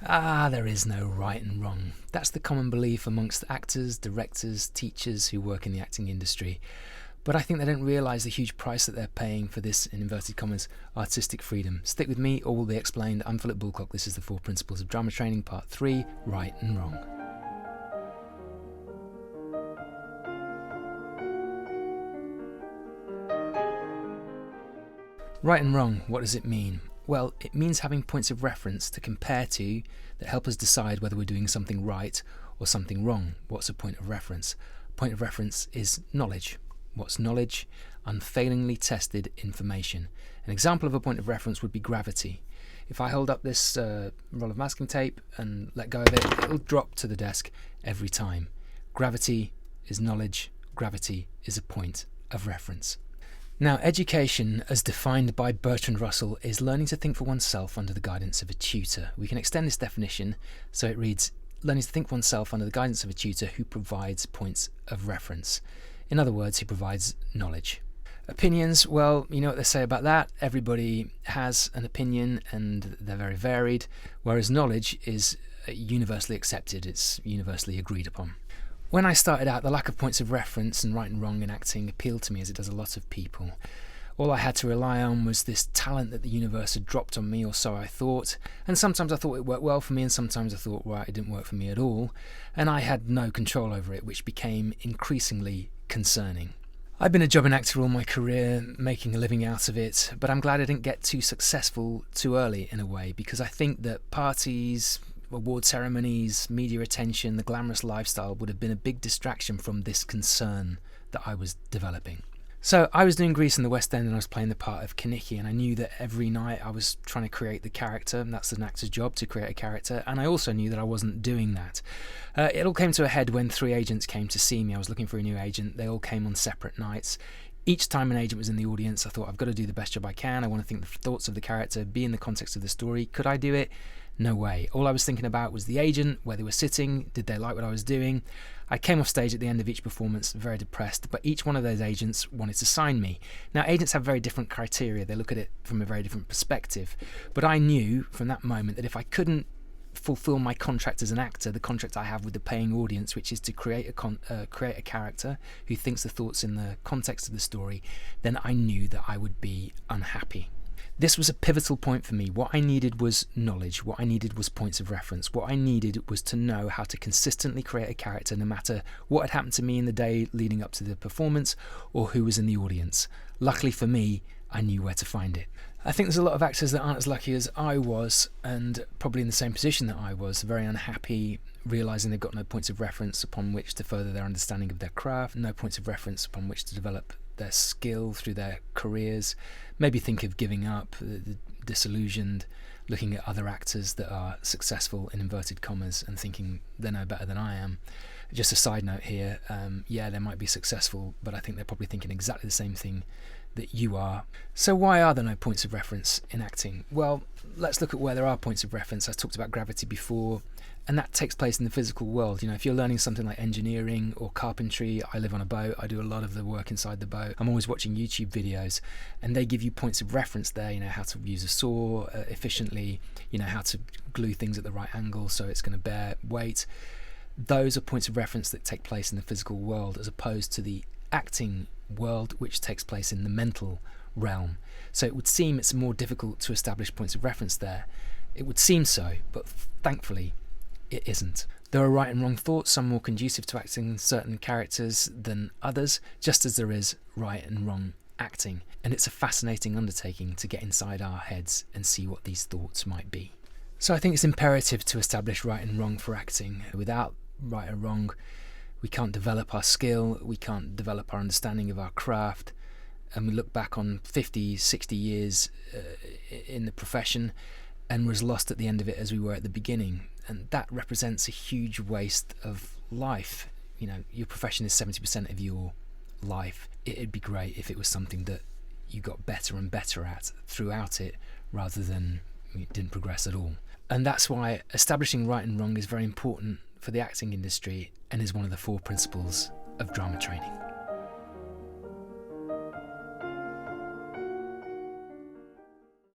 There is no right and wrong. That's the common belief amongst actors, directors, teachers who work in the acting industry. But I think they don't realise the huge price that they're paying for this, in inverted commas, artistic freedom. Stick with me, all will be explained. I'm Philip Bulcock. This is the 4 Principles of Drama Training, Part 3, Right and Wrong. Right and wrong, what does it mean? Well, it means having points of reference to compare to that help us decide whether we're doing something right or something wrong. What's a point of reference? A point of reference is knowledge. What's knowledge? Unfailingly tested information. An example of a point of reference would be gravity. If I hold up this roll of masking tape and let go of it, it'll drop to the desk every time. Gravity is knowledge. Gravity is a point of reference. Now, education, as defined by Bertrand Russell, is learning to think for oneself under the guidance of a tutor. We can extend this definition so it reads, learning to think for oneself under the guidance of a tutor who provides points of reference. In other words, who provides knowledge. Opinions, well, you know what they say about that. Everybody has an opinion and they're very varied, whereas knowledge is universally accepted, it's universally agreed upon. When I started out, the lack of points of reference and right and wrong in acting appealed to me, as it does a lot of people. All I had to rely on was this talent that the universe had dropped on me, or so I thought, and sometimes I thought it worked well for me, and sometimes I thought, right, it didn't work for me at all, and I had no control over it, which became increasingly concerning. I've been a jobbing actor all my career, making a living out of it, but I'm glad I didn't get too successful too early in a way, because I think that parties, award ceremonies, media attention, the glamorous lifestyle would have been a big distraction from this concern that I was developing. So I was doing Grease in the West End and I was playing the part of Kaniki, and I knew that every night I was trying to create the character, and that's an actor's job, to create a character, and I also knew that I wasn't doing that. It all came to a head when 3 agents came to see me. I was looking for a new agent. They all came on separate nights. Each time an agent was in the audience, I thought, I've got to do the best job I can. I want to think the thoughts of the character, be in the context of the story. Could I do it? No way. All I was thinking about was the agent, where they were sitting, did they like what I was doing? I came off stage at the end of each performance very depressed, but each one of those agents wanted to sign me. Now, agents have very different criteria. They look at it from a very different perspective. But I knew from that moment that if I couldn't fulfill my contract as an actor, the contract I have with the paying audience, which is to create a character who thinks the thoughts in the context of the story, then I knew that I would be unhappy. This was a pivotal point for me. What I needed was knowledge. What I needed was points of reference. What I needed was to know how to consistently create a character, no matter what had happened to me in the day leading up to the performance or who was in the audience. Luckily for me, I knew where to find it. I think there's a lot of actors that aren't as lucky as I was, and probably in the same position that I was, very unhappy, realising they've got no points of reference upon which to further their understanding of their craft, no points of reference upon which to develop their skill through their careers, maybe think of giving up, disillusioned, looking at other actors that are successful in inverted commas and thinking they're no better than I am. Just a side note here, yeah, they might be successful, but I think they're probably thinking exactly the same thing that you are. So why are there no points of reference in acting? Well, let's look at where there are points of reference. I talked about gravity before, and that takes place in the physical world. You know, if you're learning something like engineering or carpentry, I live on a boat, I do a lot of the work inside the boat. I'm always watching YouTube videos, and they give you points of reference there, you know, how to use a saw efficiently, you know, how to glue things at the right angle so it's going to bear weight. Those are points of reference that take place in the physical world, as opposed to the acting world, which takes place in the mental realm. So it would seem it's more difficult to establish points of reference there. It would seem so, but thankfully it isn't. There are right and wrong thoughts, some more conducive to acting certain characters than others, just as there is right and wrong acting. And it's a fascinating undertaking to get inside our heads and see what these thoughts might be. So I think it's imperative to establish right and wrong for acting. Without right or wrong, we can't develop our skill, we can't develop our understanding of our craft, and we look back on 50, 60 years in the profession and we're as lost at the end of it as we were at the beginning. And that represents a huge waste of life. You know, your profession is 70% of your life. It'd be great if it was something that you got better and better at throughout it, rather than it didn't progress at all. And that's why establishing right and wrong is very important for the acting industry and is one of the 4 principles of drama training.